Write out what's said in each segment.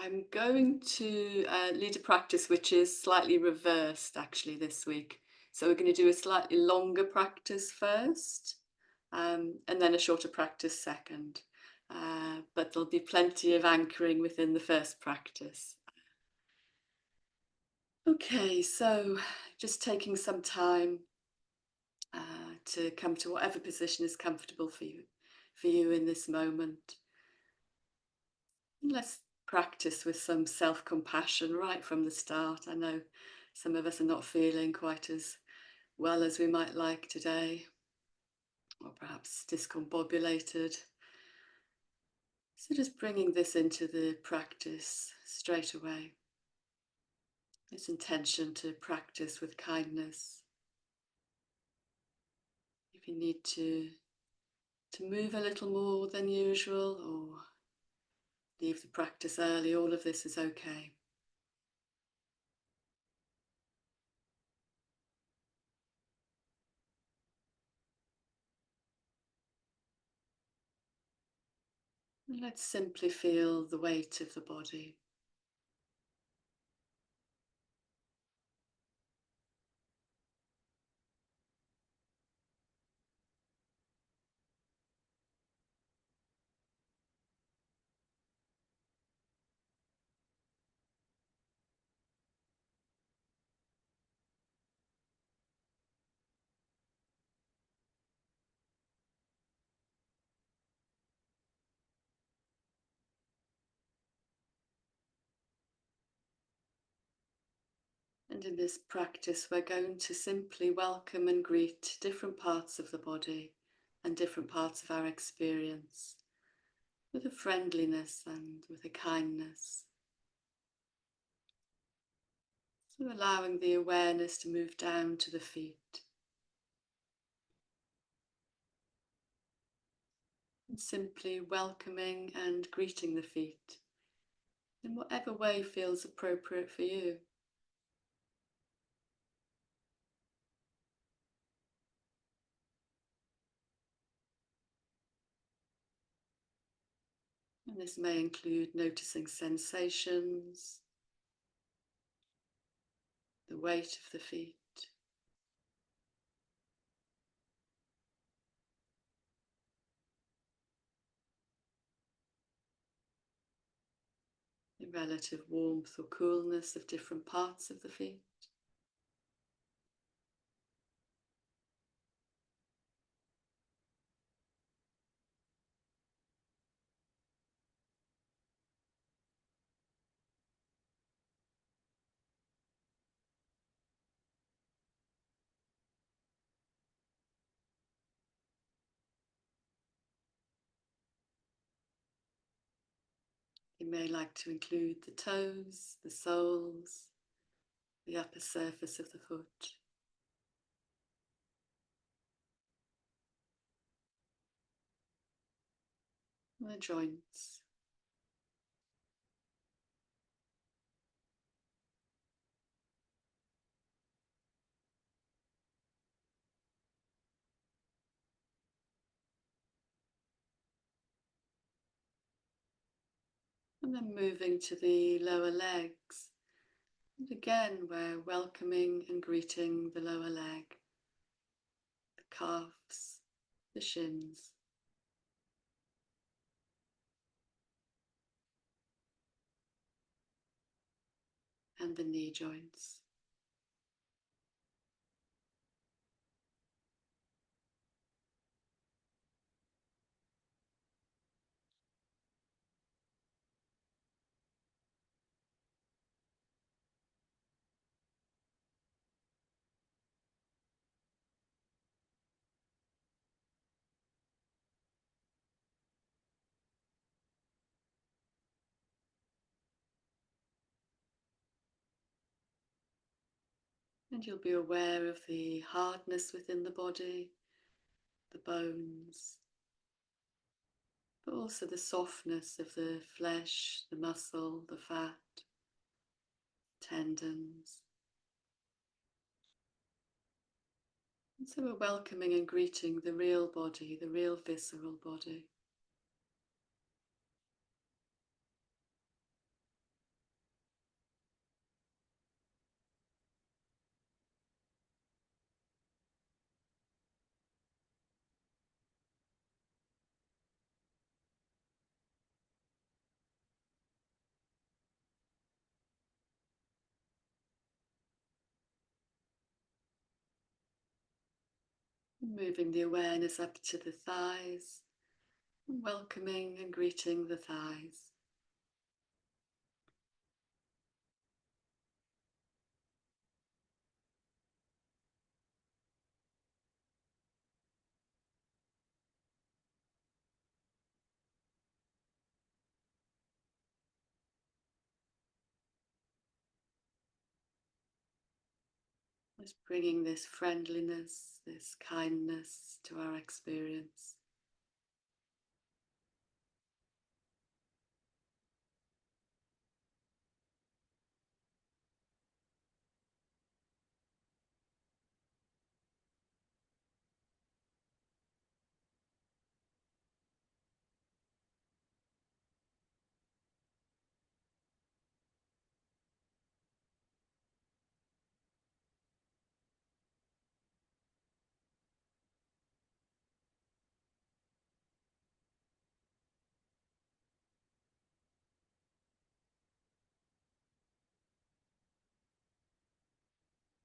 I'm going to lead a practice which is slightly reversed actually this week. So we're going to do a slightly longer practice first, and then a shorter practice second. But there'll be plenty of anchoring within the first practice. Okay, so just taking some time to come to whatever position is comfortable for you in this moment. Let's practice with some self-compassion right from the start. I know some of us are not feeling quite as well as we might like today, or perhaps discombobulated. So just bringing this into the practice straight away. This intention to practice with kindness. If you need to move a little more than usual or leave the practice early, all of this is okay. And let's simply feel the weight of the body. And in this practice, we're going to simply welcome and greet different parts of the body and different parts of our experience with a friendliness and with a kindness. So allowing the awareness to move down to the feet. And simply welcoming and greeting the feet in whatever way feels appropriate for you. And this may include noticing sensations, the weight of the feet, the relative warmth or coolness of different parts of the feet. You may like to include the toes, the soles, the upper surface of the foot, the joints. And then moving to the lower legs. And again, we're welcoming and greeting the lower leg, the calves, the shins. And the knee joints. And you'll be aware of the hardness within the body, the bones, but also the softness of the flesh, the muscle, the fat, tendons. And so we're welcoming and greeting the real body, the real visceral body. Moving the awareness up to the thighs, welcoming and greeting the thighs. Just bringing this friendliness, this kindness to our experience.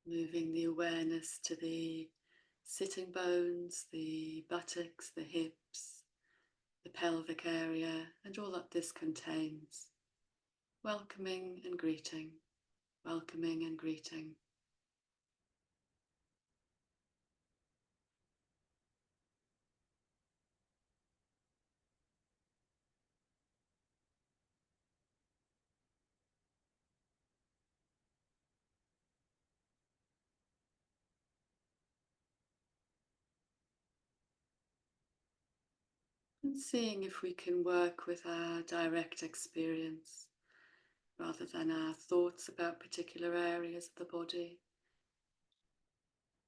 Moving the awareness to the sitting bones, the buttocks, the hips, the pelvic area, and all that this contains. Welcoming and greeting, welcoming and greeting. And seeing if we can work with our direct experience rather than our thoughts about particular areas of the body.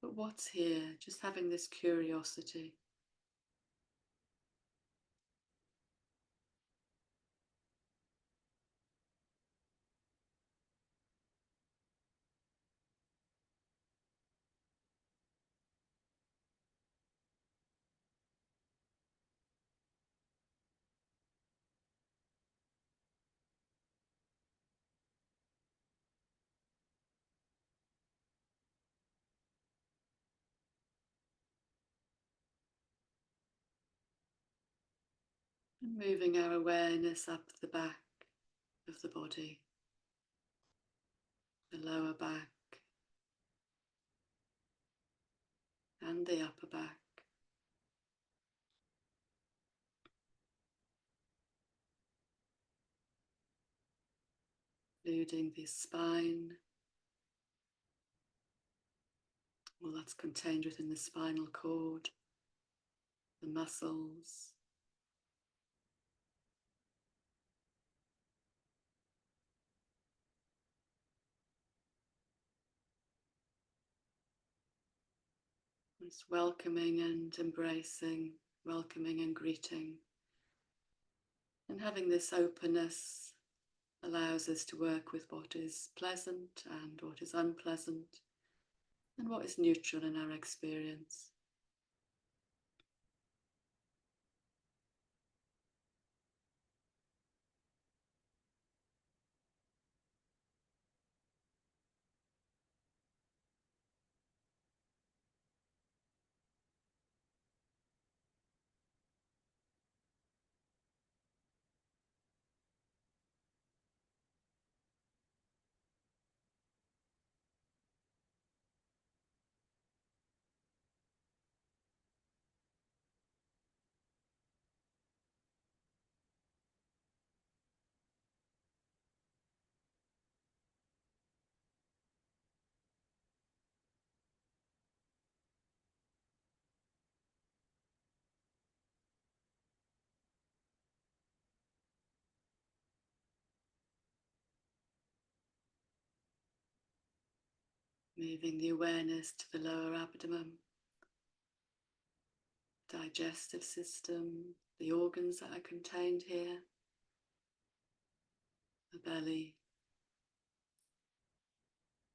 But what's here? Just having this curiosity. And moving our awareness up the back of the body, the lower back and the upper back. Including the spine, all that's contained within the spinal cord, the muscles, it's welcoming and embracing, welcoming and greeting. And having this openness allows us to work with what is pleasant and what is unpleasant and what is neutral in our experience. Moving the awareness to the lower abdomen, digestive system, the organs that are contained here, the belly,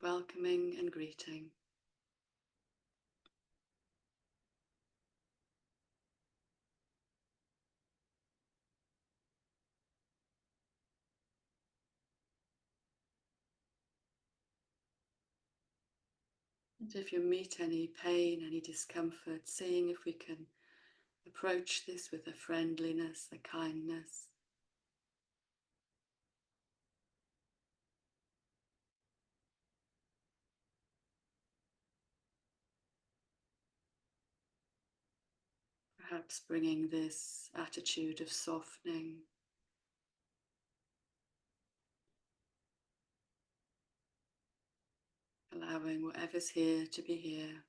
welcoming and greeting. And And if you meet any pain, any discomfort, seeing if we can approach this with a friendliness, a kindness. Perhaps bringing this attitude of softening, allowing whatever's here to be here.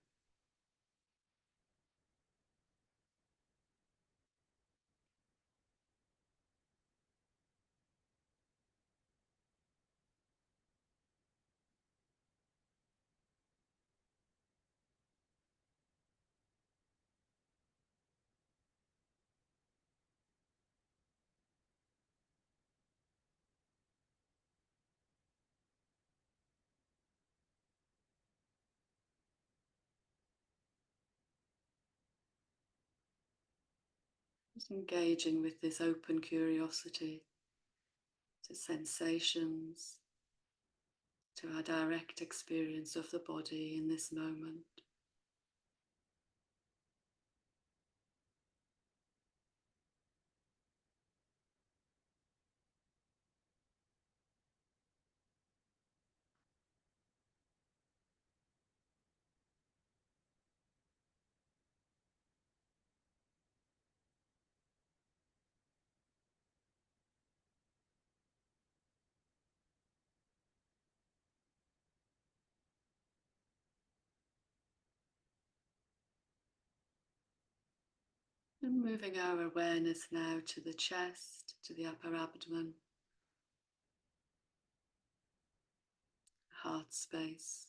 Just engaging with this open curiosity to sensations, to our direct experience of the body in this moment. And moving our awareness now to the chest, to the upper abdomen, heart space,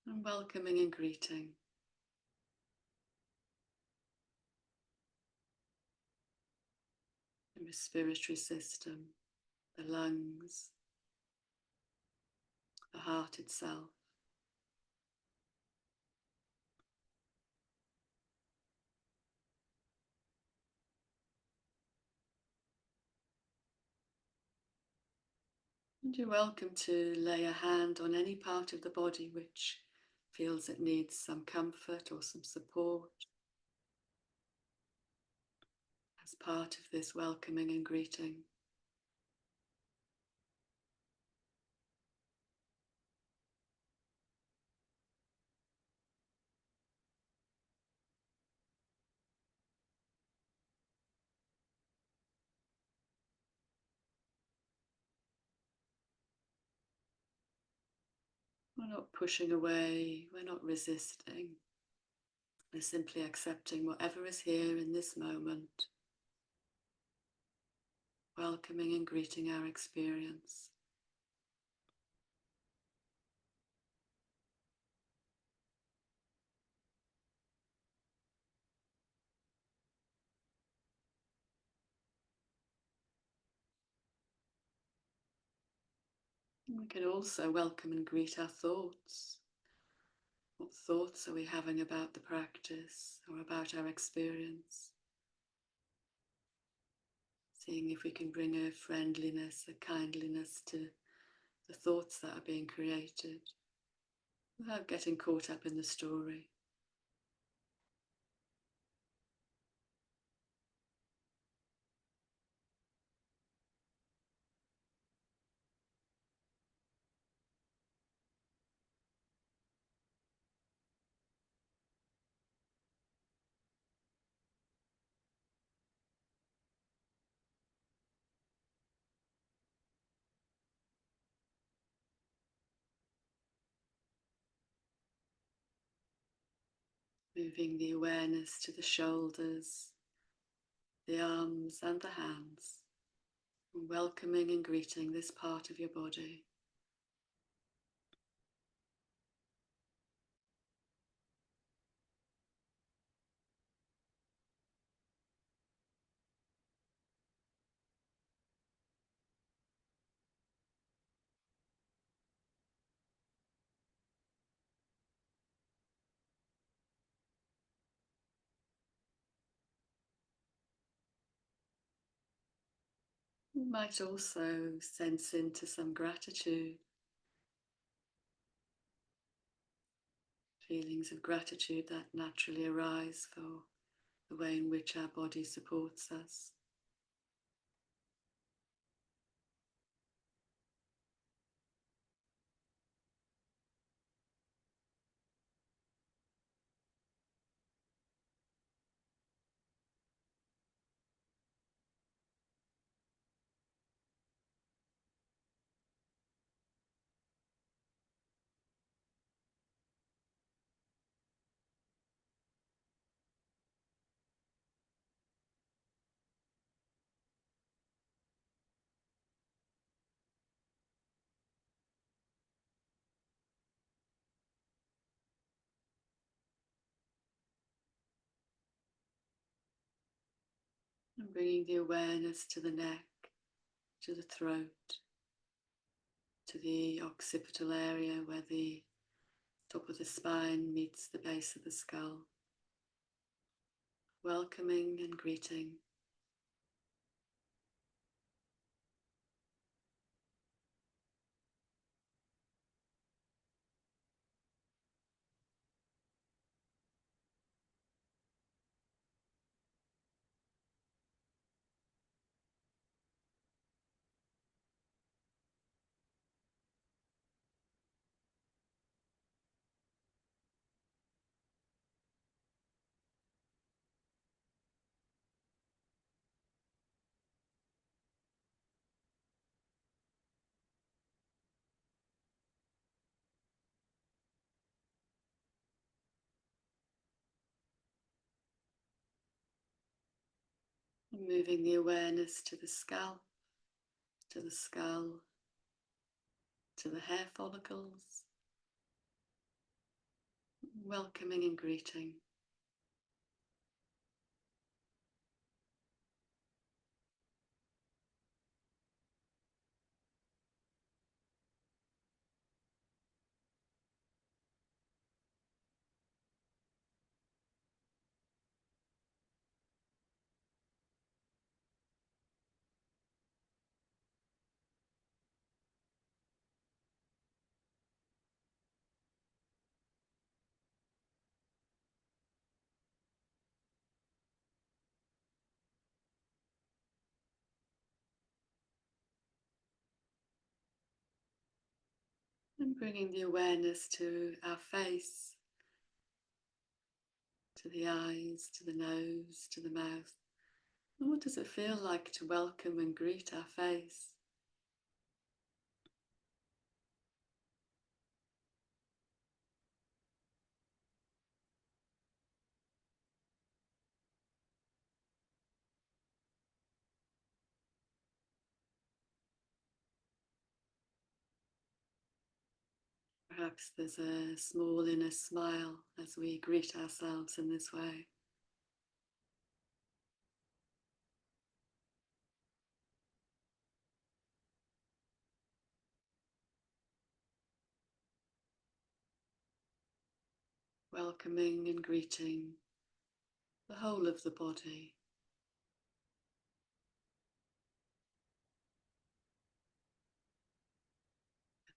and welcoming and greeting the respiratory system, the lungs, the heart itself. And you're welcome to lay a hand on any part of the body which feels it needs some comfort or some support as part of this welcoming and greeting. We're not pushing away, we're not resisting. We're simply accepting whatever is here in this moment, welcoming and greeting our experience. We can also welcome and greet our thoughts. What thoughts are we having about the practice or about our experience? Seeing if we can bring a friendliness, a kindliness to the thoughts that are being created without getting caught up in the story. Moving the awareness to the shoulders, the arms and the hands, and welcoming and greeting this part of your body. You might also sense into some gratitude feelings of gratitude that naturally arise for the way in which our body supports us. And bringing the awareness to the neck, to the throat, to the occipital area where the top of the spine meets the base of the skull. Welcoming and greeting. And moving the awareness to the scalp, to the skull, to the hair follicles. Welcoming and greeting. And bringing the awareness to our face, to the eyes, to the nose, to the mouth. And what does it feel like to welcome and greet our face? Perhaps there's a small inner smile as we greet ourselves in this way. Welcoming and greeting the whole of the body.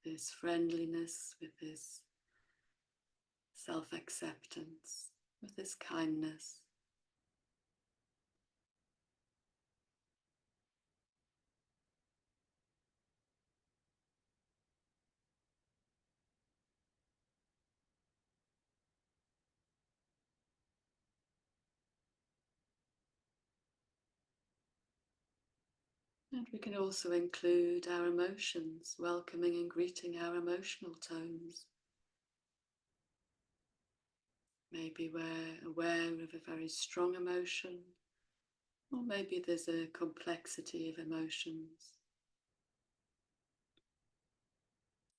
With this friendliness, with this self-acceptance, with this kindness. And we can also include our emotions, welcoming and greeting our emotional tones. Maybe we're aware of a very strong emotion, or maybe there's a complexity of emotions.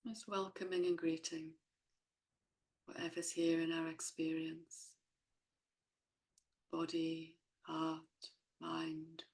Just welcoming and greeting whatever's here in our experience, body, heart, mind.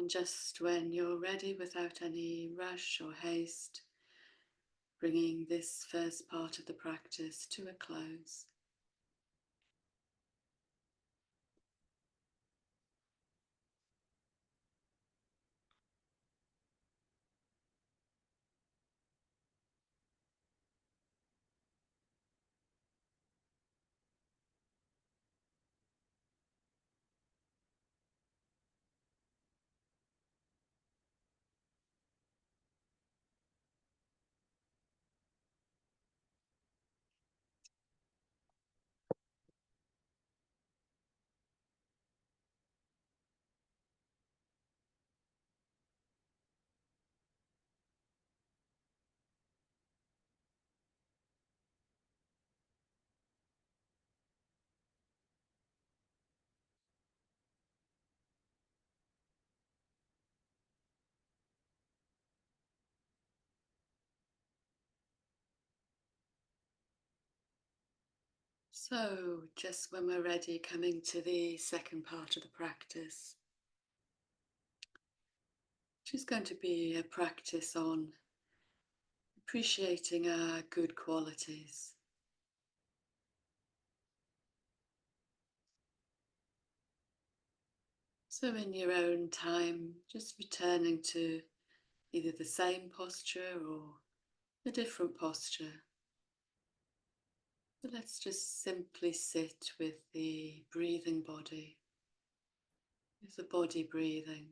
And just when you're ready, without any rush or haste, bringing this first part of the practice to a close. So, just when we're ready, coming to the second part of the practice, which is going to be a practice on appreciating our good qualities. So, in your own time, just returning to either the same posture or a different posture. But let's just simply sit with the breathing body, with the body breathing.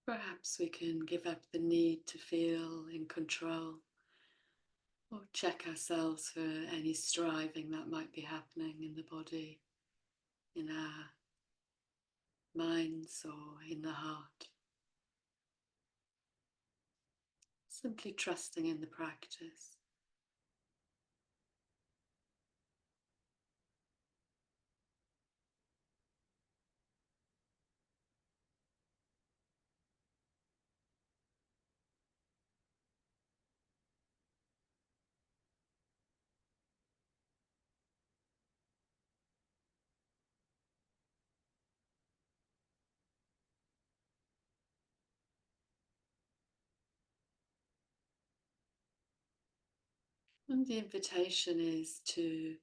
Perhaps we can give up the need to feel in control or check ourselves for any striving that might be happening in the body, in our minds, or in the heart. Simply trusting in the practice. And the invitation is to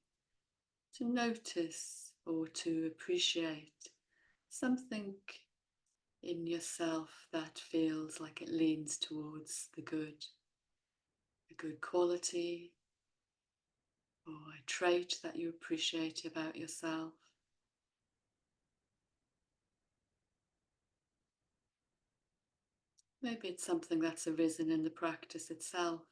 notice or to appreciate something in yourself that feels like it leans towards the good, a good quality or a trait that you appreciate about yourself. Maybe it's something that's arisen in the practice itself.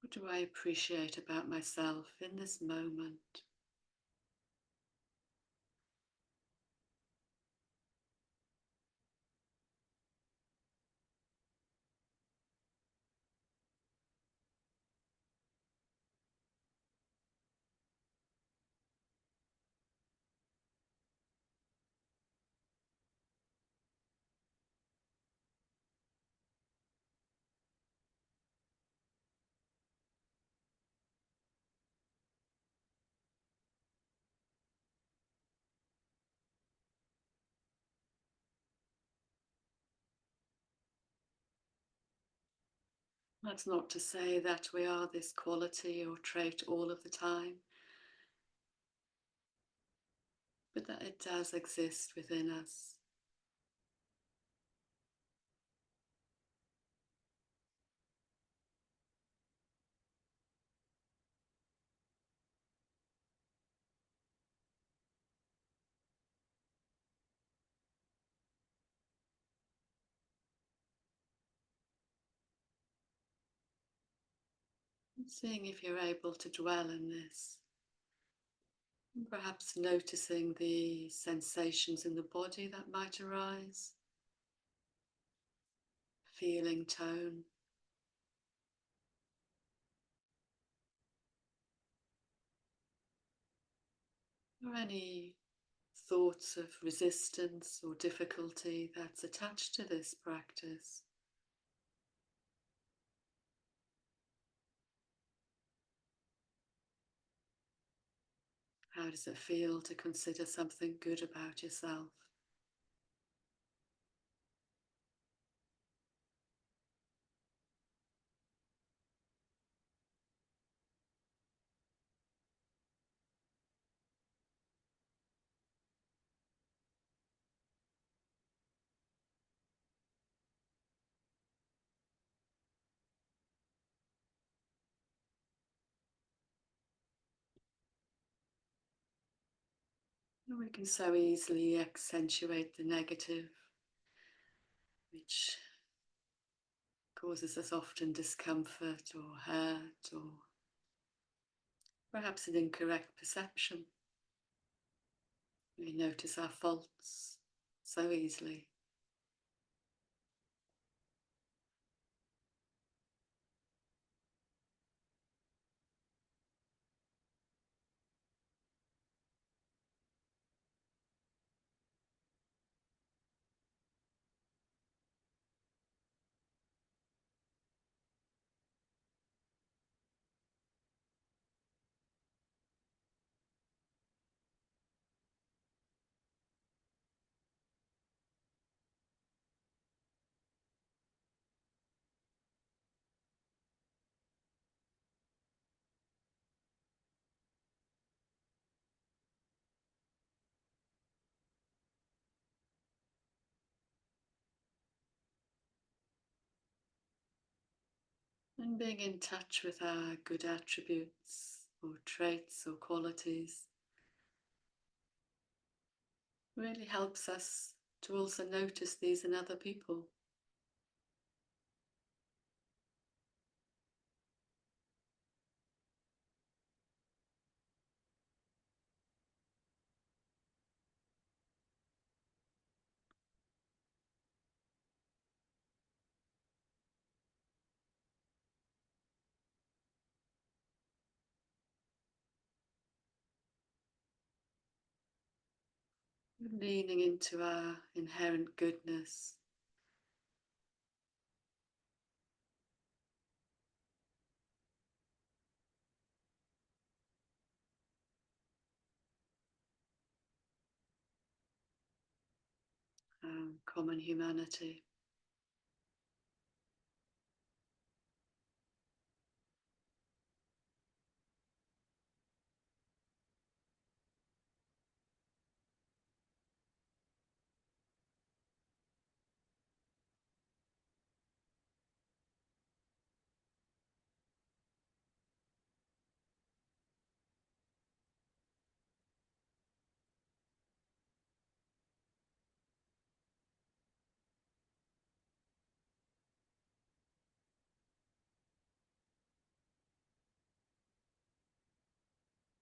What do I appreciate about myself in this moment? That's not to say that we are this quality or trait all of the time, but that it does exist within us. And seeing if you're able to dwell in this, and perhaps noticing the sensations in the body that might arise, feeling tone, or any thoughts of resistance or difficulty that's attached to this practice. How does it feel to consider something good about yourself? And we can so easily accentuate the negative, which causes us often discomfort or hurt or perhaps an incorrect perception. We notice our faults so easily. And being in touch with our good attributes or traits or qualities really helps us to also notice these in other people. Leaning into our inherent goodness, common humanity.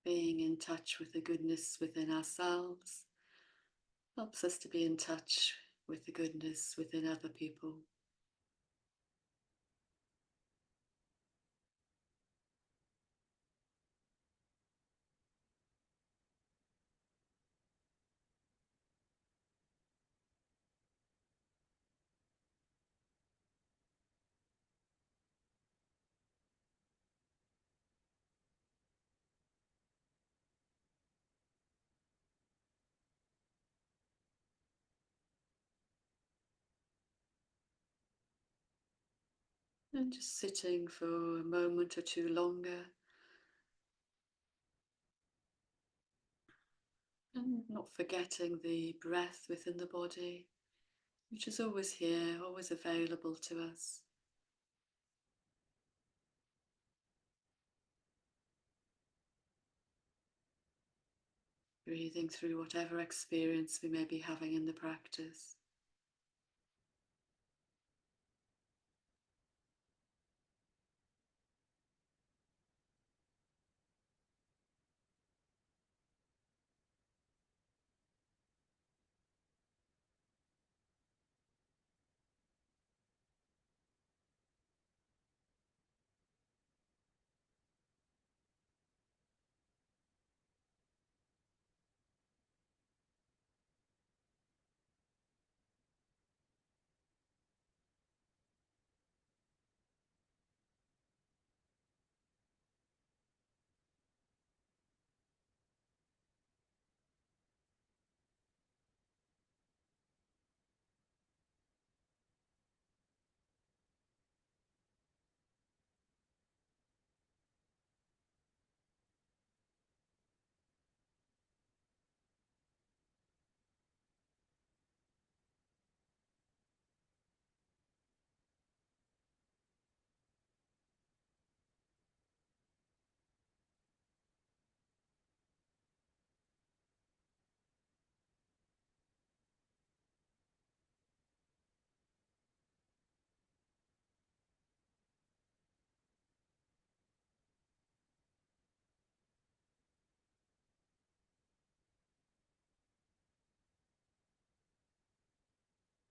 Being in touch with the goodness within ourselves helps us to be in touch with the goodness within other people. And just sitting for a moment or two longer, and not forgetting the breath within the body, which is always here, always available to us. Breathing through whatever experience we may be having in the practice.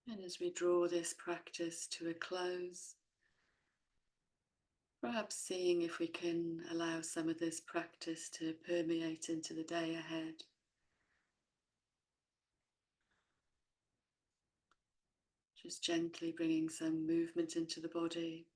And as we draw this practice to a close, perhaps seeing if we can allow some of this practice to permeate into the day ahead. Just gently bringing some movement into the body.